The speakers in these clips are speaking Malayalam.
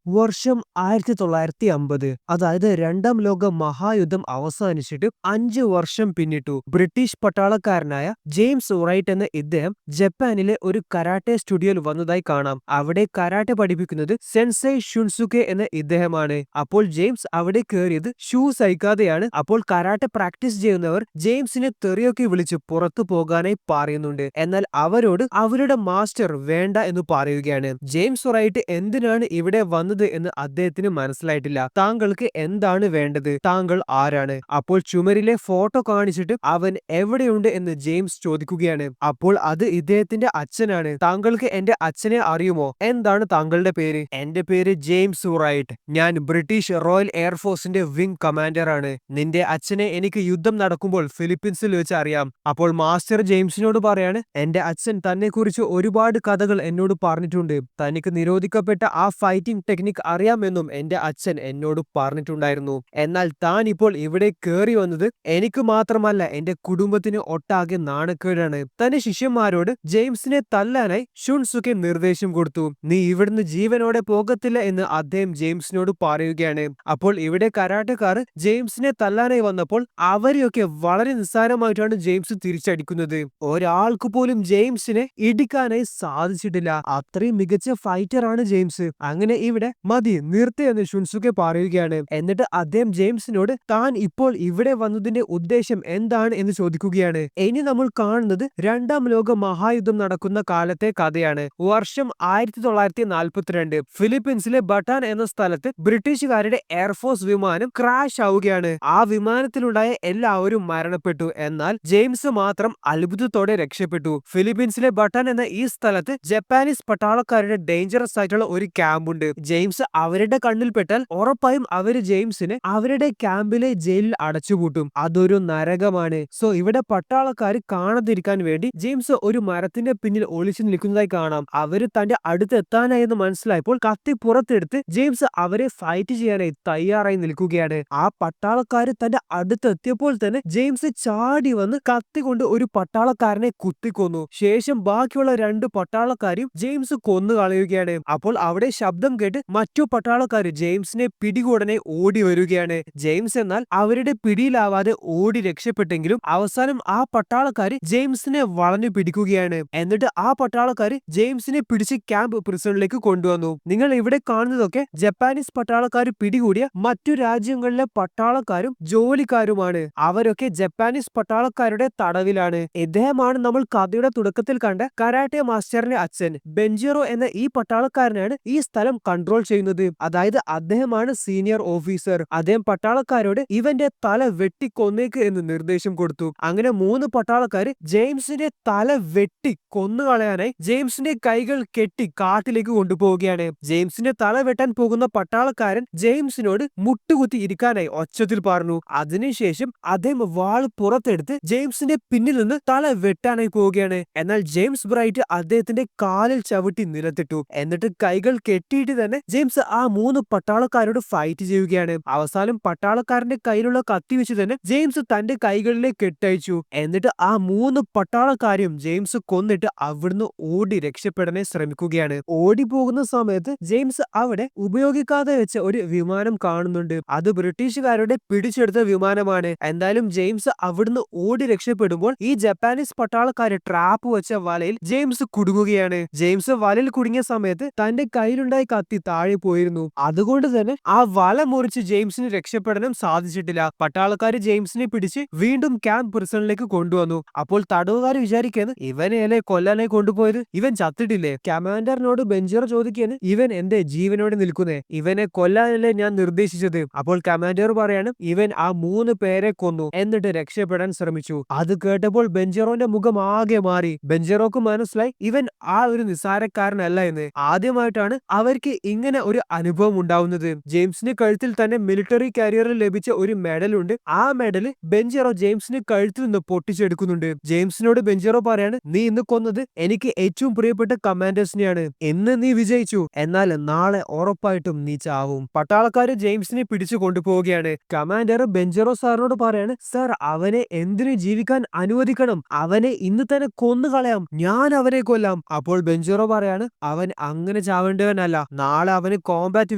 വർഷം 1950. അതായത് രണ്ടാം ലോക മഹായുദ്ധം അവസാനിച്ചിട്ട് 5 വർഷം പിന്നിട്ടു. ബ്രിട്ടീഷ് പട്ടാളക്കാരനായ ജെയിംസ് റൈറ്റ് എന്ന ഇദ്ദേഹം ജപ്പാനിലെ ഒരു കരാട്ടെ സ്റ്റുഡിയോയിൽ വന്നതായി കാണാം. അവിടെ കരാട്ടെ പഠിപ്പിക്കുന്നത് സെൻസൈ ഷുൻസുകെ എന്ന ഇദ്ദേഹമാണ്. അപ്പോൾ ജെയിംസ് അവിടെ കയറിയത് ഷൂ സഹിക്കാതെയാണ്. അപ്പോൾ കരാട്ടെ പ്രാക്ടീസ് ചെയ്യുന്നവർ ജെയിംസിനെ തെറിയൊക്കെ വിളിച്ച് പുറത്തു പോകാനായി പറയുന്നുണ്ട്. എന്നാൽ അവരോട് അവരുടെ മാസ്റ്റർ വേണ്ട എന്ന് പറയുകയാണ്. ജെയിംസ് റൈറ്റ് എന്തിനാണ് ഇവിടെ വന്നത് എന്ന് അദ്ദേഹത്തിന് മനസ്സിലായിട്ടില്ല. താങ്കൾക്ക് എന്താണ് വേണ്ടത്? താങ്കൾ ആരാണ്? അപ്പോൾ ചുമരിലെ ഫോട്ടോ കാണിച്ചിട്ട് അവൻ എവിടെയുണ്ട് എന്ന് ജെയിംസ് ചോദിക്കുകയാണ്. അപ്പോൾ അത് ഇദ്ദേഹത്തിന്റെ അച്ഛനാണ്. താങ്കൾക്ക് എന്റെ അച്ഛനെ അറിയുമോ? എന്താണ് താങ്കളുടെ പേര്? എന്റെ പേര് ജെയിംസ് റൈറ്റ്. ഞാൻ ബ്രിട്ടീഷ് റോയൽ എയർഫോഴ്സിന്റെ വിംഗ് കമാൻഡർ ആണ്. നിന്റെ അച്ഛനെ എനിക്ക് യുദ്ധം നടക്കുമ്പോൾ ഫിലിപ്പീൻസിൽ വെച്ച് അറിയാം. അപ്പോൾ മാസ്റ്റർ ജെയിംസിനോട് പറയാണ്, എന്റെ അച്ഛൻ തന്നെ കുറിച്ച് ഒരുപാട് കഥകൾ എന്നോട് പറഞ്ഞിട്ടുണ്ട്. തനിക്ക് നിരോധിക്കപ്പെട്ട ആ ഫൈറ്റിംഗ് ടെക്നിക് അറിയാമെന്നും എന്റെ അച്ഛൻ എന്നോട് പറഞ്ഞിട്ടുണ്ടായിരുന്നു. എന്നാൽ താൻ ഇപ്പോൾ ഇവിടെ കയറി വന്നത് എനിക്ക് മാത്രമല്ല എന്റെ കുടുംബത്തിന് ഒട്ടാകെ നാണക്കേടാണ്. തന്റെ ശിഷ്യന്മാരോട് ജെയിംസിനെ തല്ലാനായി ഷുൻസുകെ നിർദ്ദേശം കൊടുത്തു. നീ ഇവിടുന്ന് ജീവനോടെ പോകത്തില്ല എന്ന് അദ്ദേഹം ജെയിംസിനോട് പറയുകയാണ്. അപ്പോൾ ഇവിടെ കരാട്ടക്കാർ ജെയിംസിനെ തല്ലാനായി വന്നപ്പോൾ അവരെയൊക്കെ വളരെ നിസ്സാരമായിട്ടാണ് ജെയിംസ് തിരിച്ചടിക്കുന്നത്. ഒരാൾക്ക് പോലും ജെയിംസിനെ ഇടിക്കാനായി സാധിച്ചിട്ടില്ല. അത്രയും മികച്ച ഫൈറ്റർ ആണ് ജെയിംസ്. അങ്ങനെ ഇവിടെ മതി, നിർത്തി എന്ന് ഷുൻസുകെ പറയുകയാണ്. എന്നിട്ട് അദ്ദേഹം ജെയിംസിനോട് താൻ ഇപ്പോൾ ഇവിടെ വന്നതിന്റെ ഉദ്ദേശം എന്താണ് എന്ന് ചോദിക്കുകയാണ്. ഇനി നമ്മൾ കാണുന്നത് രണ്ടാം ലോക മഹായുദ്ധം നടക്കുന്ന കാലത്തെ കഥയാണ്. വർഷം 1942. ഫിലിപ്പീൻസിലെ ബട്ടാൻ എന്ന സ്ഥലത്ത് ബ്രിട്ടീഷുകാരുടെ എയർഫോഴ്സ് വിമാനം ക്രാഷ് ആവുകയാണ്. ആ വിമാനത്തിലുണ്ടായ എല്ലാവരും മരണപ്പെട്ടു. എന്നാൽ ജെയിംസ് മാത്രം അത്ഭുതത്തോടെ രക്ഷപ്പെട്ടു. ഫിലിപ്പീൻസിലെ ബട്ടാൻ എന്ന ഈ സ്ഥലത്ത് ജപ്പാനീസ് പട്ടാളക്കാരുടെ ഡേഞ്ചറസ് ആയിട്ടുള്ള ഒരു ക്യാമ്പുണ്ട്. ജെയിംസ് അവരുടെ കണ്ണിൽപ്പെട്ടാൽ ഉറപ്പായും അവര് ജെയിംസിനെ അവരുടെ ക്യാമ്പിലെ ജയിലിൽ അടച്ചുപൂട്ടും. അതൊരു നരകമാണ്. സോ ഇവിടെ പട്ടാളക്കാർ കാണാതിരിക്കാൻ വേണ്ടി ജെയിംസ് ഒരു മരത്തിന്റെ പിന്നിൽ ഒളിച്ചു നിൽക്കുന്നതായി കാണാം. അവര് തന്റെ അടുത്ത് എത്താനായെന്ന് മനസ്സിലായപ്പോൾ കത്തി പുറത്തെടുത്ത് ജെയിംസ് അവരെ ഫൈറ്റ് ചെയ്യാനായി തയ്യാറായി നിൽക്കുകയാണ്. ആ പട്ടാളക്കാര് തന്റെ അടുത്തെത്തിയപ്പോൾ തന്നെ ജെയിംസ് ചാടി വന്ന് കത്തി കൊണ്ട് ഒരു പട്ടാളക്കാരനെ കുത്തിക്കൊന്നു. ശേഷം ബാക്കിയുള്ള 2 പട്ടാളക്കാരെയും ജെയിംസ് കൊന്നു കളയുകയാണ്. അപ്പോൾ അവിടെ ശബ്ദം കേട്ട് മറ്റു പട്ടാളക്കാര് ജെയിംസിനെ പിടികൂടനെ ഓടി വരികയാണ്. ജെയിംസ് എന്നാൽ അവരുടെ പിടിയിലാവാതെ ഓടി രക്ഷപ്പെട്ടെങ്കിലും അവസാനം ആ പട്ടാളക്കാര് ജെയിംസിനെ വളഞ്ഞു പിടിക്കുകയാണ്. എന്നിട്ട് ആ പട്ടാളക്കാര് ജെയിംസിനെ പിടിച്ച് ക്യാമ്പ് പ്രിസണിലേക്ക് കൊണ്ടുവന്നു. നിങ്ങൾ ഇവിടെ കാണുന്നതൊക്കെ ജപ്പാനീസ് പട്ടാളക്കാര് പിടികൂടിയ മറ്റു രാജ്യങ്ങളിലെ പട്ടാളക്കാരും ജോലിക്കാരുമാണ്. അവരൊക്കെ ജപ്പാനീസ് പട്ടാളക്കാരുടെ തടവിലാണ്. ഇദ്ദേഹമാണ് നമ്മൾ കഥയുടെ തുടക്കത്തിൽ കണ്ട കരാട്ടെ മാസ്റ്ററിന്റെ അച്ഛൻ. ബെഞ്ചിറോ എന്ന ഈ പട്ടാളക്കാരനാണ് ഈ സ്ഥലം കൺട്രോൾ ചെയ്യുന്നത്. അതായത് അദ്ദേഹമാണ് സീനിയർ ഓഫീസർ. അദ്ദേഹം പട്ടാളക്കാരോട് ഇവന്റെ തല വെട്ടിക്കൊന്നേക്ക് എന്ന് നിർദ്ദേശം കൊടുത്തു. അങ്ങനെ 3 പട്ടാളക്കാര് ജെയിംസിന്റെ തല വെട്ടി കൊന്നുകളയാനായി ജെയിംസിന്റെ കൈകൾ കെട്ടി കാട്ടിലേക്ക് കൊണ്ടുപോവുകയാണ്. ജെയിംസിന്റെ തല വെട്ടാൻ പോകുന്ന പട്ടാളക്കാരൻ ജെയിംസിനോട് മുട്ടുകുത്തി ഇരിക്കാനായി ഒച്ചത്തിൽ പറഞ്ഞു. അതിനുശേഷം അദ്ദേഹം വാൾ പുറത്തെടുത്ത് ജെയിംസിന്റെ പിന്നിൽ നിന്ന് തല വെട്ടാനായി പോവുകയാണ്. എന്നാൽ ജെയിംസ് ബ്രൈറ്റ് അദ്ദേഹത്തിന്റെ കാലിൽ ചവിട്ടി നിലത്തിട്ടു. എന്നിട്ട് കൈകൾ കെട്ടിയിട്ട് തന്നെ ജെയിംസ് ആ 3 പട്ടാളക്കാരോട് ഫൈറ്റ് ചെയ്യുകയാണ്. അവസാനം പട്ടാളക്കാരന്റെ കയ്യിലുള്ള കത്തി വെച്ച് തന്നെ ജെയിംസ് തന്റെ കൈകളിലേക്ക് കെട്ടയച്ചു. എന്നിട്ട് ആ 3 പട്ടാളക്കാരെയും ജെയിംസ് കൊന്നിട്ട് അവിടുന്ന് ഓടി രക്ഷപ്പെടാൻ ശ്രമിക്കുകയാണ്. ഓടി പോകുന്ന സമയത്ത് ജെയിംസ് അവിടെ ഉപയോഗിക്കാതെ വെച്ച ഒരു വിമാനം കാണുന്നുണ്ട്. അത് ബ്രിട്ടീഷുകാരുടെ പിടിച്ചെടുത്ത വിമാനമാണ്. എന്തായാലും ജെയിംസ് അവിടുന്ന് ഓടി രക്ഷപ്പെടുമ്പോൾ ഈ ജപ്പാനീസ് പട്ടാളക്കാര് ട്രാപ്പ് വെച്ച വലയിൽ ജെയിംസ് കുടുങ്ങുകയാണ്. ജെയിംസ് വലയിൽ കുടുങ്ങിയ സമയത്ത് തന്റെ കയ്യിലുണ്ടായി കത്തി താഴെ പോയിരുന്നു. അതുകൊണ്ട് തന്നെ ആ വല മുറിച്ച് ജെയിംസിന് രക്ഷപ്പെടാനും സാധിച്ചിട്ടില്ല. പട്ടാളക്കാര് ജെയിംസിനെ പിടിച്ച് വീണ്ടും ക്യാമ്പ് പ്രിസണിലേക്ക് കൊണ്ടുവന്നു. അപ്പോൾ തടവുകാർ വിചാരിക്കുന്നു ഇവനെയല്ലേ കൊല്ലാനായി കൊണ്ടുപോയത്, ഇവൻ ചത്തിട്ടില്ലേ? കമാൻഡറിനോട് ബെഞ്ചിറോ ചോദിക്കാണ്, ഇവൻ എന്റെ ജീവനോടെ നിൽക്കുന്നേ, ഇവനെ കൊല്ലാനല്ലേ ഞാൻ നിർദ്ദേശിച്ചത്? അപ്പോൾ കമാൻഡർ പറയാണ്, ഇവൻ ആ 3 പേരെ കൊന്നു എന്നിട്ട് രക്ഷപ്പെടാൻ ശ്രമിച്ചു. അത് കേട്ടപ്പോൾ ബെഞ്ചിറോന്റെ മുഖം ആകെ മാറി. ബെഞ്ചിറോക്ക് മനസ്സിലായി ഇവൻ ആ ഒരു നിസാരക്കാരനല്ല എന്ന്. ആദ്യമായിട്ടാണ് അവർക്ക് ഇങ്ങനെ ഒരു അനുഭവം ഉണ്ടാവുന്നത്. ജെയിംസിന് കഴുത്തിൽ തന്നെ മിലിറ്ററി കരിയറിൽ ലഭിച്ച ഒരു മെഡൽ ഉണ്ട്. ആ മെഡൽ ബെഞ്ചിറോ ജെയിംസിന് കഴുത്തിൽ നിന്ന് പൊട്ടിച്ചെടുക്കുന്നുണ്ട്. ജെയിംസിനോട് ബെഞ്ചിറോ പറയാണ്, നീ ഇന്ന് കൊന്നത് എനിക്ക് ഏറ്റവും പ്രിയപ്പെട്ട കമാൻഡേഴ്സിനെയാണ്. ഇന്ന് നീ വിജയിച്ചു, എന്നാൽ നാളെ ഉറപ്പായിട്ടും നീ ചാവും. പട്ടാളക്കാര് ജെയിംസിനെ പിടിച്ചു കൊണ്ടുപോവുകയാണ്. കമാൻഡർ ബെഞ്ചിറോ സാറിനോട് പറയാണ്, സർ അവനെ എന്തിനു ജീവിക്കാൻ അനുവദിക്കണം, അവനെ ഇന്ന് തന്നെ കൊന്നുകളയാം, ഞാൻ അവനെ കൊല്ലാം. അപ്പോൾ ബെഞ്ചിറോ പറയാണ്, അവൻ അങ്ങനെ ചാവേണ്ടവനല്ല, നാളെ നാളെ അവനെ കോമ്പാറ്റ്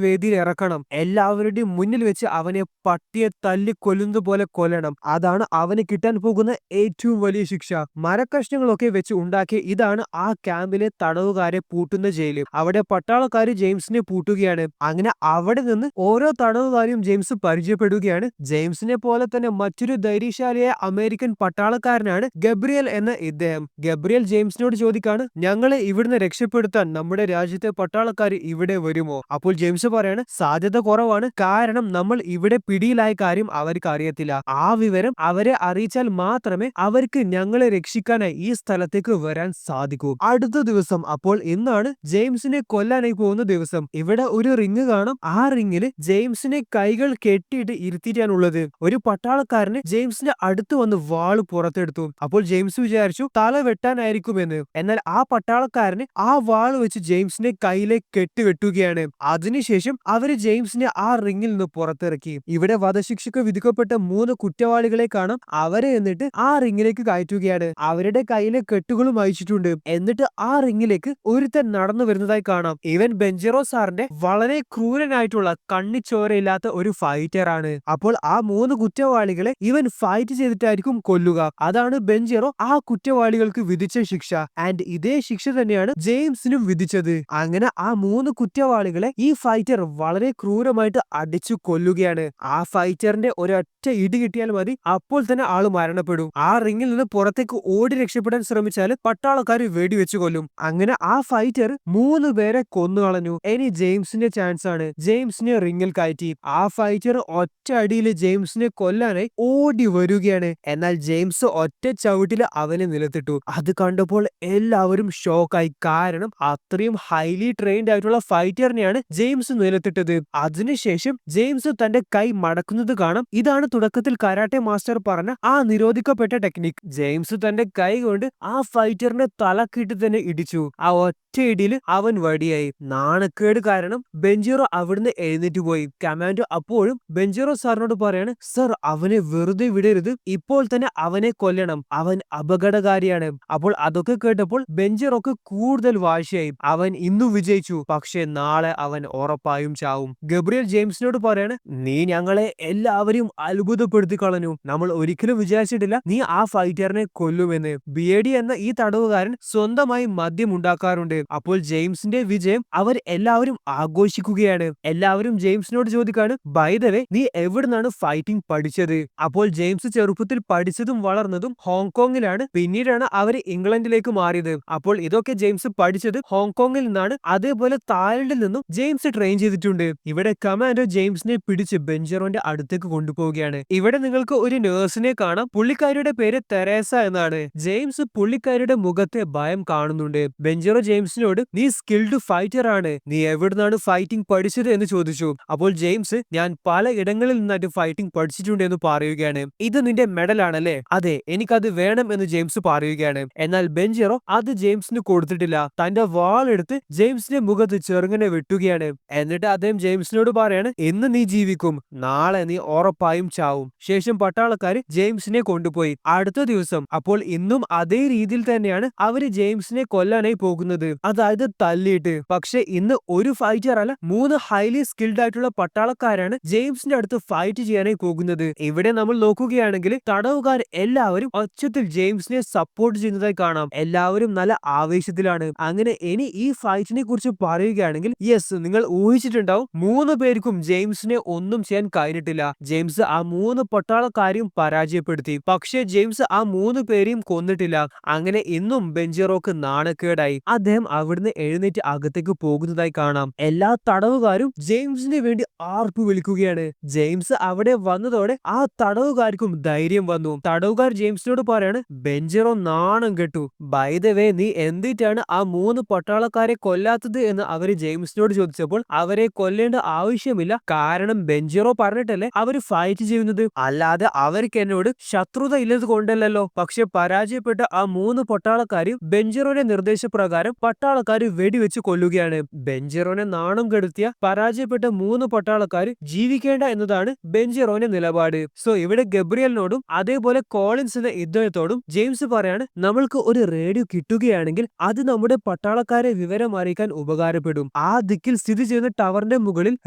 വേദിയിൽ ഇറക്കണം. എല്ലാവരുടെയും മുന്നിൽ വെച്ച് അവനെ പട്ടിയെ തല്ലി കൊല്ലുന്നത് പോലെ കൊല്ലണം. അതാണ് അവന് കിട്ടാൻ പോകുന്ന ഏറ്റവും വലിയ ശിക്ഷ. മരക്കഷ്ണങ്ങളൊക്കെ വെച്ച് ഉണ്ടാക്കിയ ഇതാണ് ആ ക്യാമ്പിലെ തടവുകാരെ പൂട്ടുന്ന ജയില്. അവിടെ പട്ടാളക്കാര് ജെയിംസിനെ പൂട്ടുകയാണ്. അങ്ങനെ അവിടെ നിന്ന് ഓരോ തടവുകാരെയും ജെയിംസ് പരിചയപ്പെടുകയാണ്. ജെയിംസിനെ പോലെ തന്നെ മറ്റൊരു ധൈര്യശാലിയായ അമേരിക്കൻ പട്ടാളക്കാരനാണ് ഗബ്രിയൽ എന്ന ഇദ്ദേഹം. ഗബ്രിയൽ ജെയിംസിനോട് ചോദിക്കാണ്, ഞങ്ങളെ ഇവിടുന്ന് രക്ഷപ്പെടുത്താൻ നമ്മുടെ രാജ്യത്തെ പട്ടാളക്കാർ ഇവിടെ വരുമോ? അപ്പോൾ ജെയിംസ് പറയാണ്, സാധ്യത കുറവാണ്. കാരണം നമ്മൾ ഇവിടെ പിടിയിലായ കാര്യം അവർക്ക് അറിയത്തില്ല. ആ വിവരം അവരെ അറിയിച്ചാൽ മാത്രമേ അവർക്ക് ഞങ്ങളെ രക്ഷിക്കാനായി ഈ സ്ഥലത്തേക്ക് വരാൻ സാധിക്കൂ. അടുത്ത ദിവസം, അപ്പോൾ ഇന്നാണ് ജെയിംസിനെ കൊല്ലാനായി പോകുന്ന ദിവസം. ഇവിടെ ഒരു റിങ് കാണും. ആ റിങ്ങില് ജെയിംസിനെ കൈകൾ കെട്ടിയിട്ട് ഇരുത്തിയിട്ടാണുള്ളത്. ഒരു പട്ടാളക്കാരന് ജെയിംസിന്റെ അടുത്ത് വന്ന് വാള് പുറത്തെടുത്തു. അപ്പോൾ ജെയിംസ് വിചാരിച്ചു തല വെട്ടാനായിരിക്കുമെന്ന്. എന്നാൽ ആ പട്ടാളക്കാരന് ആ വാള് വെച്ച് ജെയിംസിനെ കയ്യിലെ കെട്ടുകെട്ടുകയാണ്. അതിനുശേഷം അവര് ജെയിംസിനെ ആ റിങ്ങിൽ നിന്ന് പുറത്തിറക്കി. ഇവിടെ വധശിക്ഷയ്ക്ക് വിധിക്കപ്പെട്ട 3 കുറ്റവാളികളെ കാണാം. അവരെ എന്നിട്ട് ആ റിങ്ങിലേക്ക് കയറ്റുകയാണ്. അവരുടെ കയ്യിലെ കെട്ടുകളും അയച്ചിട്ടുണ്ട്. എന്നിട്ട് ആ റിങ്ങിലേക്ക് ഒരുത്തൻ നടന്നു വരുന്നതായി കാണാം. ഇവൻ ബെഞ്ചറോ സാറിന്റെ വളരെ ക്രൂരനായിട്ടുള്ള കണ്ണിച്ചോരയില്ലാത്ത ഒരു ഫൈറ്റർ ആണ്. അപ്പോൾ ആ 3 കുറ്റവാളികളെ ഇവൻ ഫൈറ്റ് ചെയ്തിട്ടായിരിക്കും കൊല്ലുക. അതാണ് ബെഞ്ചറോ ആ കുറ്റവാളികൾക്ക് വിധിച്ച ശിക്ഷ. ആൻഡ് ഇതേ ശിക്ഷ തന്നെയാണ് ജെയിംസിനും വിധിച്ചത്. അങ്ങനെ ആ 3 കുറ്റവാളികളെ ഈ ഫൈറ്റർ വളരെ ക്രൂരമായിട്ട് അടിച്ചു കൊല്ലുകയാണ്. ആ ഫൈറ്ററിന്റെ ഒരൊറ്റ ഇടി കിട്ടിയാൽ മതി, അപ്പോൾ തന്നെ ആള് മരണപ്പെടും. ആ റിങ്ങിൽ നിന്ന് പുറത്തേക്ക് ഓടി രക്ഷപ്പെടാൻ ശ്രമിച്ചാൽ പട്ടാളക്കാർ വെടിവെച്ച് കൊല്ലും. അങ്ങനെ ആ ഫൈറ്റർ 3 പേരെ കൊന്നു കളഞ്ഞു. ഇനി ജെയിംസിന്റെ ചാൻസ് ആണ്. ജെയിംസിനെ റിങ്ങിൽ കയറ്റി. ആ ഫൈറ്റർ ഒറ്റ അടിയിൽ ജെയിംസിനെ കൊല്ലാനായി ഓടി വരികയാണ്. എന്നാൽ ജെയിംസ് ഒറ്റ ചവിട്ടില് അവനെ നിലത്തിട്ടു. അത് കണ്ടപ്പോൾ എല്ലാവരും ഷോക്കായി. കാരണം അത്രയും ഹൈലി ട്രെയിൻഡ് ആയിട്ടുള്ള ഫൈറ്ററിനെയാണ് ജെയിംസ് നിലത്തിട്ടത്. അതിനുശേഷം ജെയിംസ് തന്റെ കൈ മടക്കുന്നത് കാണാം. ഇതാണ് തുടക്കത്തിൽ കരാട്ടെ മാസ്റ്റർ പറഞ്ഞ ആ നിരോധിക്കപ്പെട്ട ടെക്നിക്. ജെയിംസ് തന്റെ കൈ കൊണ്ട് ആ ഫൈറ്ററിന്റെ തലക്കിട്ട് തന്നെ ഇടിച്ചു. ആ ഒറ്റ ഇടിയിൽ അവൻ വടിയായി. നാണക്കേട് കാരണം ബെഞ്ചറോ അവിടുന്ന് എഴുന്നേറ്റ് പോയി. കമാൻഡോ അപ്പോഴും ബെഞ്ചറോ സാറിനോട് പറയാണ്, സർ അവനെ വെറുതെ വിടരുത്, ഇപ്പോൾ തന്നെ അവനെ കൊല്ലണം, അവൻ അപകടകാരിയാണ്. അപ്പോൾ അതൊക്കെ കേട്ടപ്പോൾ ബെഞ്ചറോക്ക് കൂടുതൽ വാശിയായി. അവൻ ഇന്നു വിജയിച്ചു, പക്ഷെ നാളെ അവൻ ഉറപ്പായും ചാവും. ഗബ്രിയൽ ജെയിംസിനോട് പറയാണ്, നീ ഞങ്ങളെ എല്ലാവരെയും അത്ഭുതപ്പെടുത്തി കളഞ്ഞു. നമ്മൾ ഒരിക്കലും വിചാരിച്ചിട്ടില്ല നീ ആ ഫൈറ്ററിനെ കൊല്ലുമെന്ന്. ബിയേഡി എന്ന ഈ തടവുകാരൻ സ്വന്തമായി മദ്യം ഉണ്ടാക്കാറുണ്ട്. അപ്പോൾ ജെയിംസിന്റെ വിജയം അവർ എല്ലാവരും ആഘോഷിക്കുകയാണ്. എല്ലാവരും ജെയിംസിനോട് ചോദിക്കാണ്, ബൈ ദ വേ നീ എവിടുന്നാണ് ഫൈറ്റിംഗ് പഠിച്ചത്? അപ്പോൾ ജെയിംസ് ചെറുപ്പത്തിൽ പഠിച്ചതും വളർന്നതും ഹോങ്കോങ്ങിലാണ്. പിന്നീടാണ് അവർ ഇംഗ്ലണ്ടിലേക്ക് മാറിയത്. അപ്പോൾ ഇതൊക്കെ ജെയിംസ് പഠിച്ചത് ഹോങ്കോങ്ങിൽ നിന്നാണ്. അതേപോലെ തായ്ലൻഡിൽ നിന്നും ജെയിംസ് ട്രെയിൻ ചെയ്തിട്ടുണ്ട്. ഇവിടെ കമാൻഡോ ജെയിംസിനെ പിടിച്ച് ബെഞ്ചറോന്റെ അടുത്തേക്ക് കൊണ്ടുപോവുകയാണ്. ഇവിടെ നിങ്ങൾക്ക് ഒരു നേഴ്സിനെ കാണാം. പുള്ളിക്കാരിയുടെ പേര് തെരേസ എന്നാണ്. ജെയിംസ് പുള്ളിക്കാരിയുടെ മുഖത്തെ ഭയം കാണുന്നുണ്ട്. ബെഞ്ചറോ ജെയിംസിനോട്, നീ സ്കിൽഡ് ഫൈറ്റർ ആണ്, നീ എവിടുന്നാണ് ഫൈറ്റിംഗ് പഠിച്ചത് എന്ന് ചോദിച്ചു. അപ്പോൾ ജെയിംസ്, ഞാൻ പല ഇടങ്ങളിൽ നിന്നായിട്ട് ഫൈറ്റിംഗ് പഠിച്ചിട്ടുണ്ട് എന്ന് പറയുകയാണ്. ഇത് നിന്റെ മെഡൽ ആണല്ലേ? അതെ, എനിക്കത് വേണം എന്ന് ജെയിംസ് പറയുകയാണ്. എന്നാൽ ബെഞ്ചറോ അത് ജെയിംസിന് കൊടുത്തിട്ടില്ല. തന്റെ വാൾ എടുത്ത് ജെയിംസിന്റെ മുഖത്ത് ചെറുങ്ങനെ വെട്ടുകയാണ്. എന്നിട്ട് അദ്ദേഹം ജെയിംസിനോട് പറയാണ്, ഇന്ന് നീ ജീവിക്കും, നാളെ നീ ഉറപ്പായും ചാവും. ശേഷം പട്ടാളക്കാര് ജെയിംസിനെ കൊണ്ടുപോയി. അടുത്ത ദിവസം, അപ്പോൾ ഇന്നും അതേ രീതിയിൽ തന്നെയാണ് അവര് ജെയിംസിനെ കൊല്ലാനായി പോകുന്നത്, അതായത് തല്ലിയിട്ട്. പക്ഷെ ഇന്ന് ഒരു ഫൈറ്റർ അല്ല, 3 ഹൈലി സ്കിൽഡ് ആയിട്ടുള്ള പട്ടാളക്കാരാണ് ജെയിംസിന്റെ അടുത്ത് ഫൈറ്റ് ചെയ്യാനായി പോകുന്നത്. ഇവിടെ നമ്മൾ നോക്കുകയാണെങ്കിൽ തടവുകാർ എല്ലാവരും ഒച്ചത്തിൽ ജെയിംസിനെ സപ്പോർട്ട് ചെയ്യുന്നതായി കാണാം. എല്ലാവരും നല്ല ആവേശത്തിലാണ്. അങ്ങനെ ഇനി ഈ ഫൈറ്റിനെ കുറിച്ച് പറയുകയാണെങ്കിൽ, യെസ്, നിങ്ങൾ ഊഹിച്ചിട്ടുണ്ടാവും, 3 പേർക്കും ജെയിംസിനെ ഒന്നും ചെയ്യാൻ കഴിഞ്ഞിട്ടില്ല. ജെയിംസ് ആ 3 പട്ടാളക്കാരെയും പരാജയപ്പെടുത്തി. പക്ഷേ ജെയിംസ് ആ 3 പേരെയും കൊന്നിട്ടില്ല. അങ്ങനെ ഇന്നും ബെഞ്ചറോക്ക് നാണക്കേടായി. അദ്ദേഹം അവിടുന്ന് എഴുന്നേറ്റ് അകത്തേക്ക് പോകുന്നതായി കാണാം. എല്ലാ തടവുകാരും ജെയിംസിന് വേണ്ടി ആർപ്പ് വിളിക്കുകയാണ്. ജെയിംസ് അവിടെ വന്നതോടെ ആ തടവുകാർക്കും ധൈര്യം വന്നു. തടവുകാർ ജെയിംസിനോട് പറയാണ്, ബെഞ്ചറോ നാണം കെട്ടു. ബൈ ദ വേ നീ എന്തിട്ടാണ് ആ 3 പട്ടാളക്കാരെ കൊല്ലാത്തത് എന്ന് അവര് ജെയിംസിനോട് ചോദിച്ചപ്പോൾ, അവരെ കൊല്ലേണ്ട ആവശ്യമില്ല, കാരണം ബെഞ്ചറോ പറഞ്ഞിട്ടല്ലേ അവര് ഫൈറ്റ് ചെയ്യുന്നത്, അല്ലാതെ അവർക്ക് എന്നോട് ശത്രുത ഇല്ലത് കൊണ്ടല്ലോ. പക്ഷെ പരാജയപ്പെട്ട ആ 3 പട്ടാളക്കാരും ബെഞ്ചറോയുടെ നിർദ്ദേശപ്രകാരം പട്ടാളക്കാര് വെടിവെച്ച് കൊല്ലുകയാണ്. ബെഞ്ചറോനെ നാണം കെടുത്തിയ പരാജയപ്പെട്ട 3 പട്ടാളക്കാര് ജീവിക്കേണ്ട എന്നതാണ് ബെഞ്ചറോന്റെ നിലപാട്. സോ ഇവിടെ ഗബ്രിയലിനോടും അതേപോലെ കോളിൻസ് എന്ന ഇദ്ദേഹത്തോടും ജെയിംസ് പറയാണ്, നമ്മൾക്ക് ഒരു റേഡിയോ കിട്ടുകയാണെങ്കിൽ അത് നമ്മുടെ പട്ടാളക്കാരെ വിവരം അറിയിക്കാൻ ഉപകാരപ്പെടും. ആ ദിക്കിൽ സ്ഥിതി ചെയ്യുന്ന ടവറിന്റെ മുകളിൽ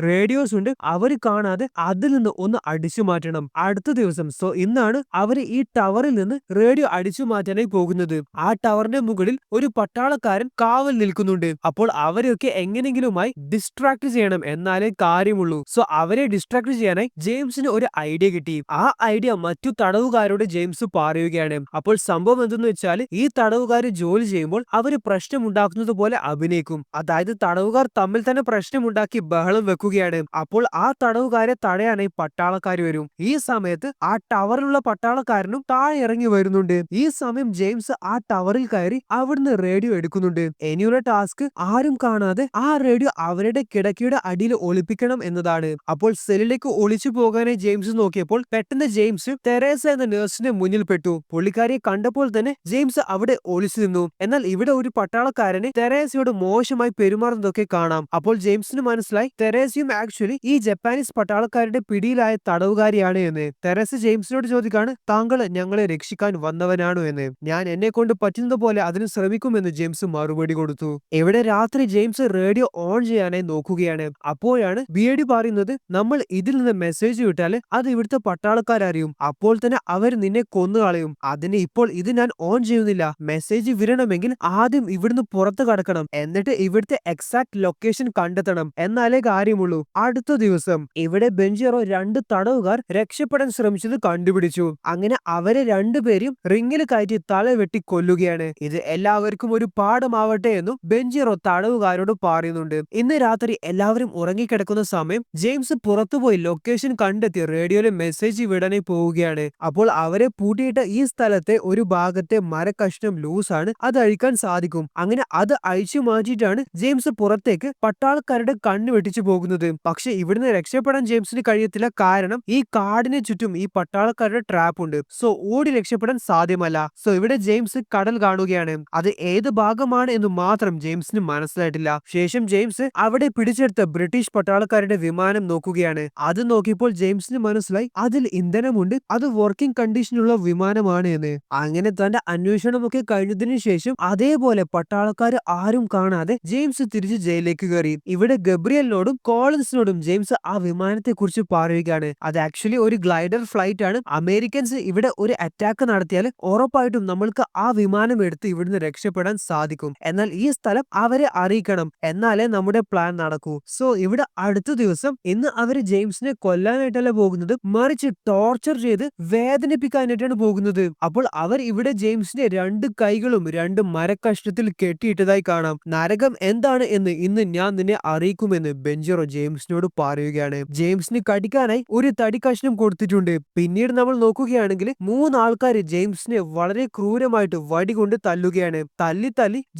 റേഡിയോസ് ഉണ്ട്, അവര് കാണാതെ അതിൽ നിന്ന് ഒന്ന് അടിച്ചു മാറ്റണം. അടുത്ത ദിവസം സോ ഇന്നാണ് അവര് ഈ ടവറിൽ നിന്ന് റേഡിയോ അടിച്ചു മാറ്റാനായി പോകുന്നത്. ആ ടവറിന്റെ മുകളിൽ ഒരു പട്ടാളക്കാരൻ കാവൽ നിൽക്കുന്നുണ്ട്. അപ്പോൾ അവരെയൊക്കെ എങ്ങനെയെങ്കിലുമായി ഡിസ്ട്രാക്ട് ചെയ്യണം, എന്നാലേ കാര്യമുള്ളൂ. സോ അവരെ ഡിസ്ട്രാക്ട് ചെയ്യാനായി ജെയിംസിന് ഒരു ഐഡിയ കിട്ടി. ആ ഐഡിയ മറ്റു തടവുകാരോട് ജെയിംസ് പറയുകയാണ്. അപ്പോൾ സംഭവം എന്തെന്ന് വെച്ചാൽ ഈ തടവുകാര് ജോലി ചെയ്യുമ്പോൾ അവര് പ്രശ്നമുണ്ടാക്കുന്നത് പോലെ അഭിനയിക്കും. അതായത് തടവുകാർ തമ്മിൽ തന്നെ പ്രശ്നമുണ്ടാക്കി ബഹളം വെക്കുകയാണ്. അപ്പോൾ ആ തടവുകാരെ തടയാനായി പട്ടാളക്കാർ വരും. ഈ സമയത്ത് ആ ടവറിലുള്ള പട്ടാളക്കാരനും താഴെ ഇറങ്ങി വരുന്നുണ്ട്. ഈ സമയം ജെയിംസ് ആ ടവറിൽ കയറി അവിടുന്ന് റേഡിയോ എടുക്കുന്നുണ്ട്. ഇനിയുള്ള ടാസ്ക് ആരും കാണാതെ ആ റേഡിയോ അവരുടെ കിടക്കയുടെ അടിയിൽ ഒളിപ്പിക്കണം എന്നതാണ്. അപ്പോൾ സെല്ലിലേക്ക് ഒളിച്ചു പോകാനായി ജെയിംസ് നോക്കിയപ്പോൾ പെട്ടെന്ന് ജെയിംസ് തെരേസ എന്ന നഴ്സിന്റെ മുന്നിൽ പെട്ടു. പുള്ളിക്കാരിയെ കണ്ടപ്പോൾ തന്നെ ജെയിംസ് അവിടെ ഒളിച്ചു നിന്നു. എന്നാൽ ഇവിടെ ഒരു പട്ടാളക്കാരന് തെരേസയോട് മോശമായി പെരുമാറുന്നതൊക്കെ കാണാം. അപ്പോൾ ജെയിംസിന് മനസ്സിലായി തെരേസയും ആക്ച്വലി ഈ ജപ്പാനീസ് പട്ടാളക്കാരുടെ പിടിയിലായ തടവുകാരിയാണ് എന്ന്. തെരേസ ജെയിംസിനോട് ചോദിക്കാണ്, താങ്കൾ ഞങ്ങളെ രക്ഷിക്കാൻ വന്നവനാണോ എന്ന്. ഞാൻ എന്നെ കൊണ്ട് പറ്റുന്നത് പോലെ അതിന് ശ്രമിക്കുമെന്ന് ജെയിംസ് മറുപടി കൊടുത്തു. ഇവിടെ രാത്രി ജെയിംസ് റേഡിയോ ഓൺ ചെയ്യാനായി നോക്കുകയാണ്. അപ്പോഴാണ് ബിയഡി പറയുന്നത്, നമ്മൾ ഇതിൽ നിന്ന് മെസ്സേജ് വിട്ടാല് അത് ഇവിടുത്തെ പട്ടാളക്കാരറിയും, അപ്പോൾ തന്നെ അവർ നിന്നെ കൊന്നുകളയും. അതിന് ഇപ്പോൾ ഇത് ഞാൻ ഓൺ ചെയ്യുന്നില്ല. മെസ്സേജ് വിടണമെങ്കിൽ ആദ്യം ഇവിടുന്ന് പുറത്തു കടക്കണം, എന്നിട്ട് ഇവിടുത്തെ എക്സാക്ട് ലൊക്കേഷൻ കണ്ടെത്തണം, എന്നാലേ കാര്യമുള്ളൂ. അടുത്ത ദിവസം ഇവിടെ ബെഞ്ചറോ 2 തടവുകാർ രക്ഷപ്പെടാൻ ശ്രമിച്ചത് കണ്ടുപിടിച്ചു. അങ്ങനെ അവരെ രണ്ടുപേരും റിങ്ങിൽ കയറ്റി തല വെട്ടി കൊല്ലുകയാണ്. ഇത് എല്ലാവർക്കും ഒരു പാഠമാവട്ടെ എന്നും ബെഞ്ചറോ തടവുകാരോട് പറയുന്നുണ്ട്. ഇന്ന് രാത്രി എല്ലാവരും ഉറങ്ങിക്കിടക്കുന്ന സമയം ജെയിംസ് പുറത്തുപോയി ലൊക്കേഷൻ കണ്ടെത്തി റേഡിയോയിലെ മെസ്സേജ് വിടാനായി പോവുകയാണ്. അപ്പോൾ അവരെ പൂട്ടിയിട്ട് ഈ സ്ഥലത്തെ ഒരു ഭാഗത്തെ മരക്കഷ്ണം ലൂസാണ്, അത് അഴിക്കാൻ സാധിക്കും. അങ്ങനെ അത് അഴിച്ചു മാറ്റിയിട്ടാണ് ജെയിംസ് പുറത്തേക്ക് പട്ടാളക്കാരുടെ കണ്ണ് വെട്ടിച്ചു പോകുന്നത്. പക്ഷെ ഇവിടുന്ന് രക്ഷപ്പെടാൻ ജെയിംസിന് കഴിയത്തില്ല, കാരണം ഈ കാടിന് ചുറ്റും ഈ പട്ടാളക്കാരുടെ ട്രാപ്പ് ഉണ്ട്. സോ ഓടി രക്ഷപ്പെടാൻ സാധ്യമല്ല. സോ ഇവിടെ ജെയിംസ് കടൽ കാണുകയാണ്. അത് ഏത് ഭാഗമാണ് എന്ന് മാത്രം ജെയിംസിന് മനസ്സിലായിട്ടില്ല. ശേഷം ജെയിംസ് അവിടെ പിടിച്ചെടുത്ത ബ്രിട്ടീഷ് പട്ടാളക്കാരുടെ വിമാനം നോക്കുകയാണ്. അത് നോക്കിയപ്പോൾ ജെയിംസിന് മനസ്സിലായി അതിൽ ഇന്ധനമുണ്ട്, അത് വർക്കിംഗ് കണ്ടീഷനുള്ള വിമാനമാണ് എന്ന്. അങ്ങനെ തന്റെ അന്വേഷണമൊക്കെ കഴിഞ്ഞതിന് ശേഷം അതേപോലെ പട്ടാളക്കാർ ആരും കാണാതെ ജെയിംസ് തിരിച്ച് ജയിലിലേക്ക് കയറി. ഇവിടെ ഗബ്രിയലിനോടും കോളിൻസിനോടും ജെയിംസ് ആ വിമാനത്തെ കുറിച്ച് പറയുകയാണ്. അത് ആക്ച്വലി ഒരു ഗ്ലൈഡർ ഫ്ലൈറ്റ് ആണ്. അമേരിക്കൻസ് ഇവിടെ ഒരു അറ്റാക്ക് നടത്തിയാൽ ഉറപ്പായിട്ടും നമ്മൾക്ക് ആ വിമാനം എടുത്ത് ഇവിടുന്ന് രക്ഷപ്പെടാൻ സാധിക്കും. എന്നാൽ ഈ സ്ഥലം അവരെ അറിയിക്കണം, എന്നാലേ നമ്മുടെ പ്ലാൻ നടക്കൂ. സോ ഇവിടെ അടുത്ത ദിവസം ഇന്ന് അവര് ജെയിംസിനെ കൊല്ലാനായിട്ടല്ല പോകുന്നത്, മറിച്ച് ടോർച്ചർ ചെയ്ത് വേദനിപ്പിക്കാനായിട്ടാണ് പോകുന്നത്. അപ്പോൾ അവർ ഇവിടെ ജെയിംസിന്റെ 2 കൈകളും 2 മരക്കഷ്ണത്തിൽ കെട്ടിയിട്ടതായി കാണാം. നരകം എന്താണ് എന്ന് ഇന്ന് ഞാൻ നിന്നെ അറിയിക്കുമെന്ന് ബെഞ്ചറോ ജെയിംസിനോട് പറയുകയാണ്. ജെയിംസിന് കടിക്കാനായി ഒരു തടി കഷ്ണം കൊടുത്തിട്ടുണ്ട്. പിന്നീട് നമ്മൾ നോക്കുകയാണെങ്കിൽ 3 ആൾക്കാർ ജെയിംസിനെ വളരെ ക്രൂരമായിട്ട് വടി കൊണ്ട് തല്ലുകയാണ്. തല്ലി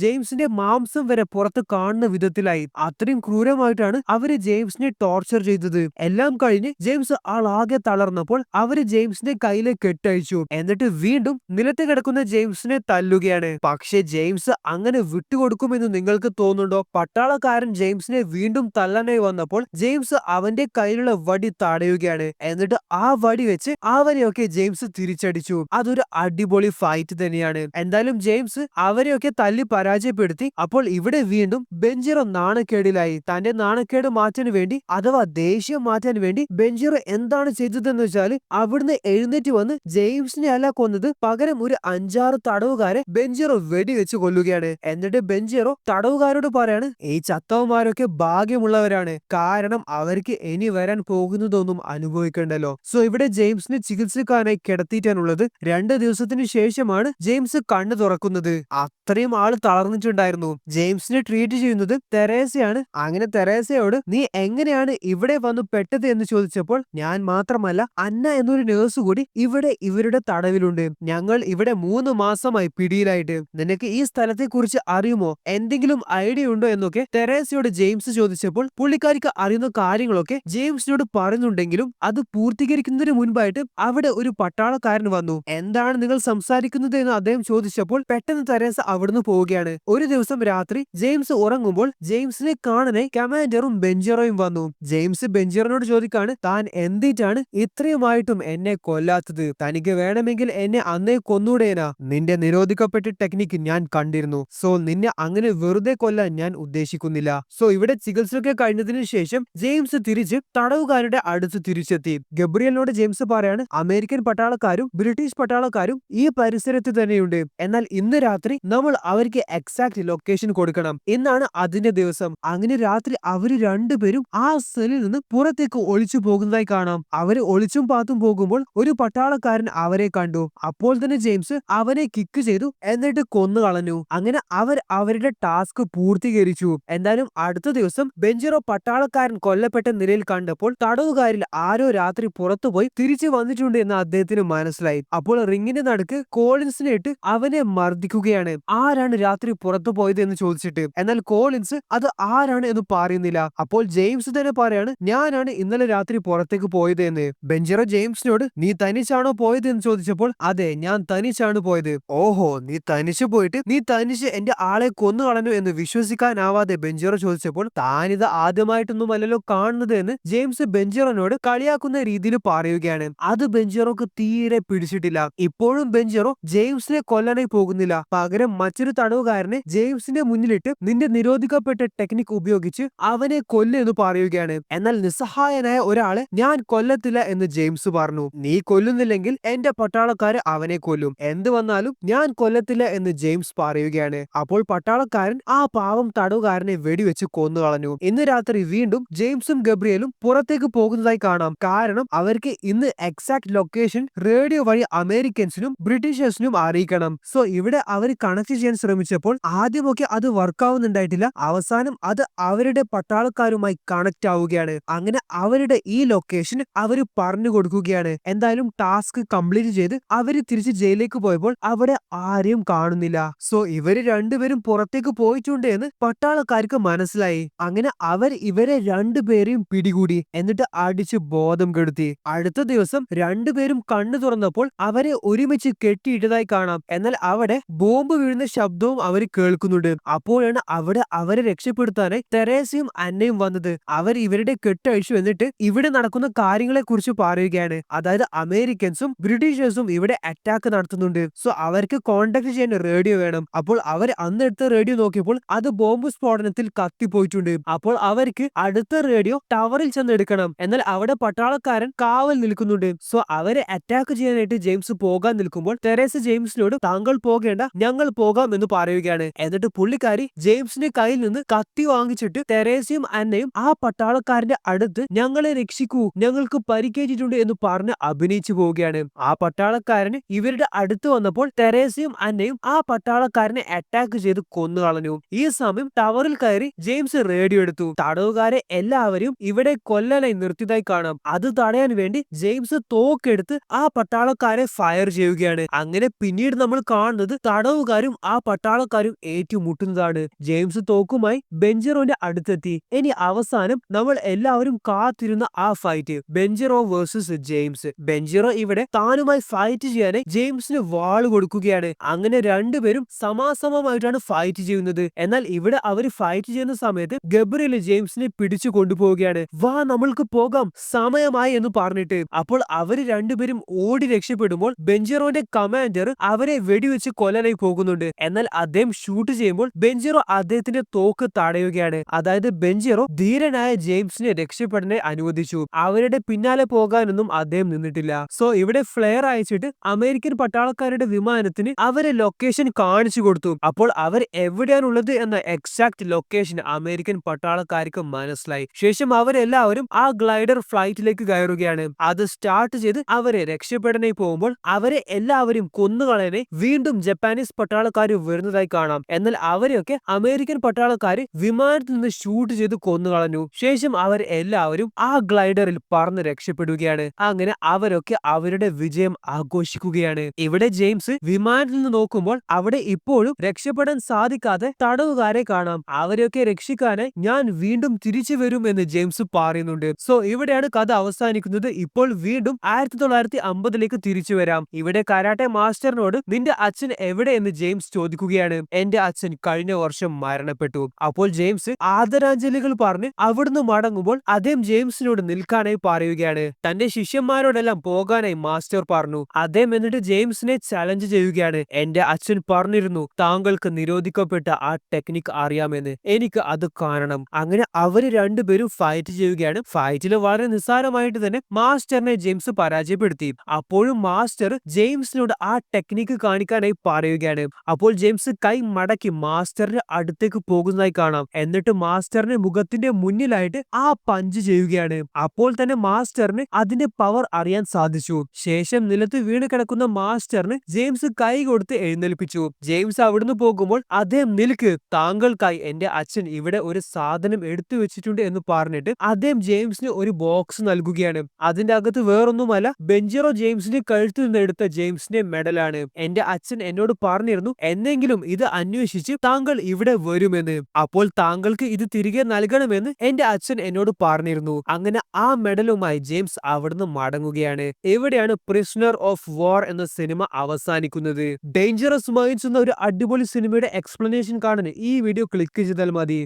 ജെയിംസിന്റെ മാംസം വരെ പുറത്ത് കാണുന്ന വിധത്തിലായി. അത്രയും ക്രൂരമായിട്ടാണ് അവര് ജെയിംസിനെ ടോർച്ചർ ചെയ്തത്. എല്ലാം കഴിഞ്ഞ് ജെയിംസ് ആളാകെ തളർന്നപ്പോൾ അവര് ജെയിംസിന്റെ കയ്യിലെ കെട്ടഴിച്ചു. എന്നിട്ട് വീണ്ടും നിലത്ത് കിടക്കുന്ന ജെയിംസിനെ തല്ലുകയാണ്. പക്ഷേ ജെയിംസ് അങ്ങനെ വിട്ടുകൊടുക്കുമെന്ന് നിങ്ങൾക്ക് തോന്നുന്നുണ്ടോ? പട്ടാളക്കാരൻ ജെയിംസിനെ വീണ്ടും തല്ലാനായി വന്നപ്പോൾ ജെയിംസ് അവന്റെ കയ്യിലുള്ള വടി തടയുകയാണ്. എന്നിട്ട് ആ വടി വെച്ച് അവരെയൊക്കെ ജെയിംസ് തിരിച്ചടിച്ചു. അതൊരു അടിപൊളി ഫൈറ്റ് തന്നെയാണ്. എന്തായാലും ജെയിംസ് അവരെയൊക്കെ തല്ലി പരാജയപ്പെടുത്തി. അപ്പോൾ ഇവിടെ വീണ്ടും ബെഞ്ചറോ നാണക്കേടിലായി. തന്റെ നാണക്കേട് മാറ്റാൻ വേണ്ടി, അഥവാ ദേഷ്യം മാറ്റാൻ വേണ്ടി ബെഞ്ചറോ എന്താണ് ചെയ്തതെന്ന് വെച്ചാൽ അവിടുന്ന് എഴുന്നേറ്റ് വന്ന് ജെയിംസിനെ അല്ല കൊന്നത്, പകരം ഒരു 5-6 തടവുകാരെ ബെഞ്ചറോ വെടിവെച്ച് കൊല്ലുകയാണ്. എന്നിട്ട് ബെഞ്ചറോ തടവുകാരോട് പറയാണ്, ഈ ചത്തവന്മാരൊക്കെ ഭാഗ്യമുള്ളവരാണ്, കാരണം അവർക്ക് ഇനി വരാൻ പോകുന്നതൊന്നും അനുഭവിക്കണ്ടല്ലോ. സോ ഇവിടെ ജെയിംസിനെ ചികിത്സിക്കാനായി കിടത്തിയിട്ടാണുള്ളത്. 2 ദിവസത്തിന് ശേഷമാണ് ജെയിംസ് കണ്ണ് തുറക്കുന്നത്. അത്രയും ആള് തളർന്നിട്ടുണ്ടായിരുന്നു. ജെയിംസിനെ ട്രീറ്റ് ചെയ്യുന്നത് തെരേസയാണ്. അങ്ങനെ തെരേസയോട് നീ എങ്ങനെയാണ് ഇവിടെ വന്നു പെട്ടത് എന്ന് ചോദിച്ചപ്പോൾ, ഞാൻ മാത്രമല്ല അന്ന എന്നൊരു നേഴ്സ് കൂടി ഇവിടെ ഇവരുടെ തടവിലുണ്ട്. ഞങ്ങൾ ഇവിടെ 3 മാസമായി പിടിയിലായിട്ട്. നിനക്ക് ഈ സ്ഥലത്തെ കുറിച്ച് അറിയുമോ? എന്തെങ്കിലും ഐഡിയ ഉണ്ടോ എന്നൊക്കെ തെരേസയോട് ജെയിംസ് ചോദിച്ചപ്പോൾ പുള്ളിക്കാരിക്ക് അറിയുന്ന കാര്യങ്ങളൊക്കെ ജെയിംസിനോട് പറയുന്നുണ്ടെങ്കിലും അത് പൂർത്തീകരിക്കുന്നതിന് മുൻപായിട്ട് അവിടെ ഒരു പട്ടാളക്കാരൻ വന്നു. എന്താണ് നിങ്ങൾ സംസാരിക്കുന്നത് എന്ന് അദ്ദേഹം ചോദിച്ചപ്പോൾ പെട്ടെന്ന് തെരേസ അവിടുന്ന് പോവുകയാണ്. ഒരു ദിവസം രാത്രി ജെയിംസ് ഉറങ്ങുമ്പോൾ ജെയിംസിനെ കാണാനായി കമാൻഡറും ബെഞ്ചറോയും വന്നു. ജെയിംസ് ബെഞ്ചറിനോട് ചോദിക്കാണ്, താൻ എന്തിട്ടാണ് ഇത്രയുമായിട്ടും എന്നെ കൊല്ലാത്തത്? തനിക്ക് വേണമെങ്കിൽ എന്നെ അന്നേ കൊന്നൂടേനാ. നിന്റെ നിരോധിക്കപ്പെട്ട ടെക്നിക്ക് ഞാൻ കണ്ടിരുന്നു. സോ നിന്നെ അങ്ങനെ വെറുതെ കൊല്ലാൻ ഞാൻ ഉദ്ദേശിക്കുന്നില്ല. സോ ഇവിടെ ചികിത്സയൊക്കെ കഴിഞ്ഞതിനു ശേഷം ജെയിംസ് തിരിച്ച് തടവുകാരുടെ അടുത്ത് തിരിച്ചെത്തി. ഗബ്രിയലിനോട് ജെയിംസ് പറയാണ്, അമേരിക്കൻ പട്ടാളക്കാരും ബ്രിട്ടീഷ് പട്ടാളക്കാരും ഈ പരിസരത്ത് തന്നെയുണ്ട്. എന്നാൽ ഇന്ന് രാത്രി നമ്മൾ അവർക്ക് എക്സാക്ട് ലൊക്കേഷൻ കൊടുക്കണം. ഇന്നാണ് അതിന്റെ ദിവസം. അങ്ങനെ രാത്രി അവര് രണ്ടുപേരും ആ സെല്ലിൽ നിന്ന് പുറത്തേക്ക് ഒളിച്ചു പോകുന്നതായി കാണാം. അവര് ഒളിച്ചും പാത്തും പോകുമ്പോൾ ഒരു പട്ടാളക്കാരൻ അവരെ കണ്ടു. അപ്പോൾ തന്നെ ജെയിംസ് അവനെ കിക്ക് ചെയ്തു, എന്നിട്ട് കൊന്നു കളഞ്ഞു. അങ്ങനെ അവർ അവരുടെ ടാസ്ക് പൂർത്തീകരിച്ചു. എന്തായാലും അടുത്ത ദിവസം ബെഞ്ചറോ പട്ടാളക്കാരൻ കൊല്ലപ്പെട്ട നിലയിൽ കണ്ടപ്പോൾ തടവുകാരിൽ ആരോ രാത്രി പുറത്തുപോയി തിരിച്ചു വന്നിട്ടുണ്ട് എന്ന് അദ്ദേഹത്തിന് മനസ്സിലായി. അപ്പോൾ റിങ്ങിന്റെ നടുക്ക് കോളിൻസിനെ ഇട്ട് അവനെ മർദ്ദിക്കുകയാണ്. ആരാണ് രാത്രി പുറത്തു പോയത് എന്ന് ചോദിച്ചിട്ട്. എന്നാൽ കോളിൻസ് അത് ആരാണ് എന്ന് പറയുന്നില്ല. അപ്പോൾ ജെയിംസ് തന്നെ പറയാണ്, ഞാനാണ് ഇന്നലെ രാത്രി പുറത്തേക്ക് പോയത് എന്ന്. ബെഞ്ചറോ ജെയിംസിനോട്, നീ തനിച്ചാണോ പോയത് എന്ന് ചോദിച്ചപ്പോൾ, അതെ, ഞാൻ തനിച്ചാണ് പോയത്. ഓഹോ, നീ തനിച്ചു പോയിട്ട് നീ തനിച്ച് എന്റെ ആളെ കൊന്നു കളഞ്ഞു എന്ന് വിശ്വസിക്കാനാവാതെ ബെഞ്ചറോ ചോദിച്ചപ്പോൾ, താനിത് ആദ്യമായിട്ടൊന്നുമല്ലല്ലോ കാണുന്നത് എന്ന് ജെയിംസ് ബെഞ്ചറോനോട് കളിയാക്കുന്ന രീതിയിൽ പറയുകയാണ്. അത് ബെഞ്ചറോക്ക് തീരെ പിടിച്ചിട്ടില്ല. ഇപ്പോഴും ബെഞ്ചറോ ജെയിംസിനെ കൊല്ലാനായി പോകുന്നില്ല. പകരം മറ്റൊരു തടവുകാരനെ ജെയിംസിന്റെ മുന്നിലിട്ട് നിന്റെ നിരോധിക്കപ്പെട്ട ടെക്നിക് ഉപയോഗിച്ച് അവനെ കൊല്ലെന്ന് പറയുകയാണ്. എന്നാൽ നിസ്സഹായനായ ഒരാളെ ഞാൻ കൊല്ലത്തില്ല എന്ന് ജെയിംസ് പറഞ്ഞു. നീ കൊല്ലുന്നില്ലെങ്കിൽ എന്റെ പട്ടാളക്കാര് അവനെ കൊല്ലും. എന്ത് വന്നാലും ഞാൻ കൊല്ലത്തില്ല എന്ന് ജെയിംസ് പറയുകയാണ്. അപ്പോൾ പട്ടാളക്കാരൻ ആ പാവം തടവുകാരനെ വെടിവെച്ച് കൊന്നു കളഞ്ഞു. ഇന്ന് രാത്രി വീണ്ടും ജെയിംസും ഗബ്രിയലും പുറത്തേക്ക് പോകുന്നതായി കാണാം. കാരണം അവർക്ക് ഇന്ന് എക്സാക്ട് ലൊക്കേഷൻ റേഡിയോ വഴി അമേരിക്കൻസിനും ബ്രിട്ടീഷേഴ്സിനും അറിയിക്കണം. സോ ഇവിടെ അവർ കണക്ട് ചെയ്യാൻ ശ്രമിച്ചപ്പോൾ ആദ്യമൊക്കെ അത് വർക്കാവുന്നുണ്ടായിട്ടില്ല. അവസാനം അത് അവരുടെ പട്ടാളക്കാരുമായി കണക്ട് ആവുകയാണ്. അങ്ങനെ അവരുടെ ഈ ലൊക്കേഷൻ അവര് പറഞ്ഞു കൊടുക്കുകയാണ്. എന്തായാലും ടാസ്ക് കംപ്ലീറ്റ് ചെയ്ത് അവര് തിരിച്ച് ജയിലിലേക്ക് പോയപ്പോൾ അവിടെ ആരെയും കാണുന്നില്ല. സോ ഇവര് രണ്ടുപേരും പുറത്തേക്ക് പോയിട്ടുണ്ട് എന്ന് പട്ടാളക്കാർക്ക് മനസ്സിലായി. അങ്ങനെ അവർ ഇവരെ രണ്ടുപേരെയും പിടികൂടി, എന്നിട്ട് അടിച്ച് ബോധം കെടുത്തി. അടുത്ത ദിവസം രണ്ടുപേരും കണ്ണു തുറന്നപ്പോൾ അവരെ ഒരുമിച്ച് കെട്ടിയിട്ടതായി കാണാം. എന്നാൽ അവിടെ ബോംബ് വീഴുന്ന ശബ്ദവും അവർ കേൾക്കുന്നുണ്ട്. അപ്പോഴാണ് അവിടെ അവരെ രക്ഷപ്പെടുത്താനായി തെരേസയും അന്നയും വന്നത്. അവർ ഇവരുടെ കെട്ടഴിച്ചു, എന്നിട്ട് ഇവിടെ നടക്കുന്ന കാര്യങ്ങളെ കുറിച്ച് പറയുകയാണ്. അതായത് അമേരിക്കൻസും ബ്രിട്ടീഷേഴ്സും ഇവിടെ അറ്റാക്ക് നടത്തുന്നുണ്ട്. സോ അവർക്ക് കോണ്ടാക്ട് ചെയ്യാൻ റേഡിയോ വേണം. അപ്പോൾ അവർ അന്നെടുത്ത റേഡിയോ നോക്കിയപ്പോൾ അത് ബോംബ് സ്ഫോടനത്തിൽ കത്തിപ്പോയിട്ടുണ്ട്. അപ്പോൾ അവർക്ക് അടുത്ത റേഡിയോ ടവറിൽ ചെന്ന് എടുക്കണം. എന്നാൽ അവിടെ പട്ടാളക്കാരൻ കാവൽ നിൽക്കുന്നുണ്ട്. സോ അവരെ അറ്റാക്ക് ചെയ്യാനായിട്ട് ജെയിംസ് പോകാൻ നിൽക്കുമ്പോൾ തെരേസ ജെയിംസിനോട്, താങ്കൾ പോകേണ്ട, ഞങ്ങൾ പോകാം എന്ന് പറയുകയാണ്. എന്നിട്ട് പുള്ളിക്കാരി ജെയിംസിന്റെ കയ്യിൽ നിന്ന് കത്തി വാങ്ങിച്ചിട്ട് തെരേസയും അന്നയും ആ പട്ടാളക്കാരന്റെ അടുത്ത്, ഞങ്ങളെ രക്ഷിക്കൂ, ഞങ്ങൾക്ക് പരിക്കേറ്റിട്ടുണ്ട് എന്ന് പറഞ്ഞ് അഭിനയിച്ചു പോവുകയാണ്. ആ പട്ടാളക്കാരന് ഇവരുടെ അടുത്ത് വന്നപ്പോൾ തെരേസയും അന്നയും ആ പട്ടാളക്കാരനെ അറ്റാക്ക് ചെയ്ത് കൊന്നു കളഞ്ഞു. ഈ സമയം ടവറിൽ കയറി ജെയിംസ് റേഡിയോ എടുത്തു. തടവുകാരെ എല്ലാവരെയും ഇവിടെ കൊല്ലാനായി നിർത്തിയതായി കാണാം. അത് തടയാൻ വേണ്ടി ജെയിംസ് തോക്കെടുത്ത് ആ പട്ടാളക്കാരെ ഫയർ ചെയ്യുകയാണ്. അങ്ങനെ പിന്നീട് നമ്മൾ കാണുന്നത് തടവുകാരും ആ പട്ടാളക്കാരും ഏറ്റുമുട്ടുന്നതാണ്. ജെയിംസ് തോക്കുമായി ബെഞ്ചറോന്റെ അടുത്തെത്തി. ഇനി അവസാനം നമ്മൾ എല്ലാവരും കാത്തിരുന്ന ആ ഫൈറ്റ്, ബെഞ്ചറോ വേഴ്സസ് ജെയിംസ്. ബെഞ്ചറോ ഇവിടെ താനുമായി ഫൈറ്റ് ചെയ്യാനായി ജെയിംസിന് വാള് കൊടുക്കുകയാണ്. അങ്ങനെ രണ്ടുപേരും സമാസമമായിട്ടാണ് ഫൈറ്റ് ചെയ്യുന്നത്. എന്നാൽ ഇവിടെ അവര് ഫൈറ്റ് ചെയ്യുന്ന സമയത്ത് ഗബ്രിയൽ ജെയിംസിനെ പിടിച്ചു കൊണ്ടുപോവുകയാണ്. വാ, നമ്മൾക്ക് പോകാം, സമയമായി എന്ന് പറഞ്ഞിട്ട്. അപ്പോൾ അവര് രണ്ടുപേരും ഓടി രക്ഷപ്പെടുമ്പോൾ ബെഞ്ചറോന്റെ കമാൻഡർ അവരെ വെടിവെച്ച് കൊല്ലാനായി പോകുന്നുണ്ട്. എന്നാൽ അദ്ദേഹം ഷൂട്ട് ചെയ്യുമ്പോൾ ബെഞ്ചറോ അദ്ദേഹത്തിന്റെ തോക്ക് തടയുകയാണ്. അതായത് ബെഞ്ചറോ ധീരനായ ജെയിംസിനെ രക്ഷപ്പെടാനായി അനുവദിച്ചു. അവരുടെ പിന്നാലെ പോകാനൊന്നും അദ്ദേഹം നിന്നിട്ടില്ല. സോ ഇവിടെ ഫ്ലെയർ അയച്ചിട്ട് അമേരിക്കൻ പട്ടാളക്കാരുടെ വിമാനത്തിന് അവരെ ലൊക്കേഷൻ കാണിച്ചു കൊടുത്തു. അപ്പോൾ അവർ എവിടെയാണുള്ളത് എന്ന എക്സാക്ട് ലൊക്കേഷൻ അമേരിക്കൻ പട്ടാളക്കാർക്ക് മനസ്സിലായി. ശേഷം അവരെല്ലാവരും ആ ഗ്ലൈഡർ ഫ്ലൈറ്റിലേക്ക് കയറുകയാണ്. അത് സ്റ്റാർട്ട് ചെയ്ത് അവരെ രക്ഷപ്പെടാനായി പോകുമ്പോൾ അവരെ എല്ലാവരും കൊന്നുകളയാനായി വീണ്ടും ജപ്പാനീസ് പട്ടാളക്കാർ വരുന്നതായി കാണാം. എന്നാൽ അവരെയൊക്കെ അമേരിക്കൻ പട്ടാളക്കാര് വിമാനത്തിൽ നിന്ന് ഷൂട്ട് ചെയ്ത് കൊന്നുകളഞ്ഞു. ശേഷം അവർ എല്ലാവരും ആ ഗ്ലൈഡറിൽ പറന്ന് രക്ഷപ്പെടുകയാണ്. അങ്ങനെ അവരൊക്കെ അവരുടെ വിജയം ആഘോഷിക്കുകയാണ്. ഇവിടെ ജെയിംസ് വിമാനത്തിൽ നിന്ന് നോക്കുമ്പോൾ അവിടെ ഇപ്പോഴും രക്ഷപ്പെടാൻ സാധിക്കാതെ തടവുകാരെ കാണാം. അവരെയൊക്കെ രക്ഷിക്കാനായി ഞാൻ വീണ്ടും തിരിച്ചു വരും എന്ന് ജെയിംസ് പറയുന്നുണ്ട്. സോ ഇവിടെയാണ് കഥ അവസാനിക്കുന്നത്. ഇപ്പോൾ വീണ്ടും 1950ലേക്ക് തിരിച്ചു വരാം. ഇവിടെ കരാട്ടെ മാസ്റ്ററിനോട് നിന്റെ അച്ഛൻ എവിടെ എന്ന് ജെയിംസ് ചോദിക്കുകയാണ്. എന്റെ അച്ഛൻ കഴിഞ്ഞ വർഷം മരണപ്പെട്ടു. അപ്പോൾ ജെയിംസ് ആദരാഞ്ജലികൾ പറഞ്ഞ് അവിടുന്ന് മടങ്ങുമ്പോൾ അദ്ദേഹം ജെയിംസിനോട് നിൽക്കാനായി പറയുകയാണ്. തന്റെ ശിഷ്യന്മാരോടെല്ലാം പോകാനായി മാസ്റ്റർ പറഞ്ഞു. അദ്ദേഹം എന്നിട്ട് ജെയിംസിനെ ചലഞ്ച് ചെയ്യുകയാണ്. എന്റെ അച്ഛൻ പറഞ്ഞിരുന്നു താങ്കൾക്ക് നിരോധിക്കപ്പെട്ട ആ ടെക്നിക് അറിയാമെന്ന്, എനിക്ക് അത് കാണണം. അങ്ങനെ അവര് രണ്ടുപേരും ഫൈറ്റ് ചെയ്യുകയാണ്. ഫൈറ്റിൽ വളരെ നിസ്സാരമായിട്ട് തന്നെ മാസ്റ്ററിനെ ജെയിംസ് പരാജയപ്പെടുത്തി. അപ്പോഴും മാസ്റ്റർ ജെയിംസിനോട് ആ ടെക്നിക്ക് കാണിക്കാനായി പറയുകയാണ്. അപ്പോൾ ജെയിംസ് കൈ മടക്കി മാസ്റ്ററിന്റെ അടുത്തേക്ക് പോകുന്നതായി കാണാം. എന്നിട്ട് മാസ്റ്ററിന്റെ മുഖത്തിന്റെ മുന്നിലായിട്ട് ആ പഞ്ച് ചെയ്യുകയാണ്. അപ്പോൾ തന്നെ മാസ്റ്ററിന് അതിന്റെ പവർ അറിയാൻ സാധിച്ചു. ശേഷം നിലത്ത് വീണ് കിടക്കുന്ന മാസ്റ്ററിന് ജെയിംസ് കൈ കൊടുത്ത് എഴുന്നേൽപ്പിച്ചു. ജെയിംസ് അവിടുന്ന് പോകുമ്പോൾ അദ്ദേഹം നിൽക്ക്, താങ്കൾക്കായി എന്റെ അച്ഛൻ ഇവിടെ ഒരു സാധനം എടുത്തു വെച്ചിട്ടുണ്ട് എന്ന് പറഞ്ഞിട്ട് അദ്ദേഹം ജെയിംസിന് ഒരു ബോക്സ് നൽകുകയാണ്. അതിന്റെ അകത്ത് വേറൊന്നുമല്ല, ബെഞ്ചറോ ജെയിംസിന്റെ കഴുത്തിൽ നിന്ന് എടുത്ത ജെയിംസിന്റെ മെഡലാണ്. എന്റെ അച്ഛൻ എന്നോട് പറഞ്ഞിരുന്നു എന്നെങ്കിലും ഇത് അന്വേഷിച്ച് താങ്കൾ ഇവിടെ വരുമെന്ന്. അപ്പോൾ താങ്കൾക്ക് ഇത് തിരികെ നൽകണമെന്ന് എന്റെ അച്ഛൻ എന്നോട് പറഞ്ഞിരുന്നു. അങ്ങനെ ആ മെഡലുമായി ജെയിംസ് അവിടുന്ന് മടങ്ങുകയാണ്. എവിടെയാണ് പ്രിസണർ ഓഫ് വാർ എന്ന സിനിമ അവസാനിക്കുന്നത്. ഡേഞ്ചറസ് മൈൻഡ്സ് എന്ന ഒരു അടിപൊളി സിനിമയുടെ എക്സ്പ്ലനേഷൻ കാണാൻ ഈ വീഡിയോ ക്ലിക്ക് ചെയ്താൽ മതി.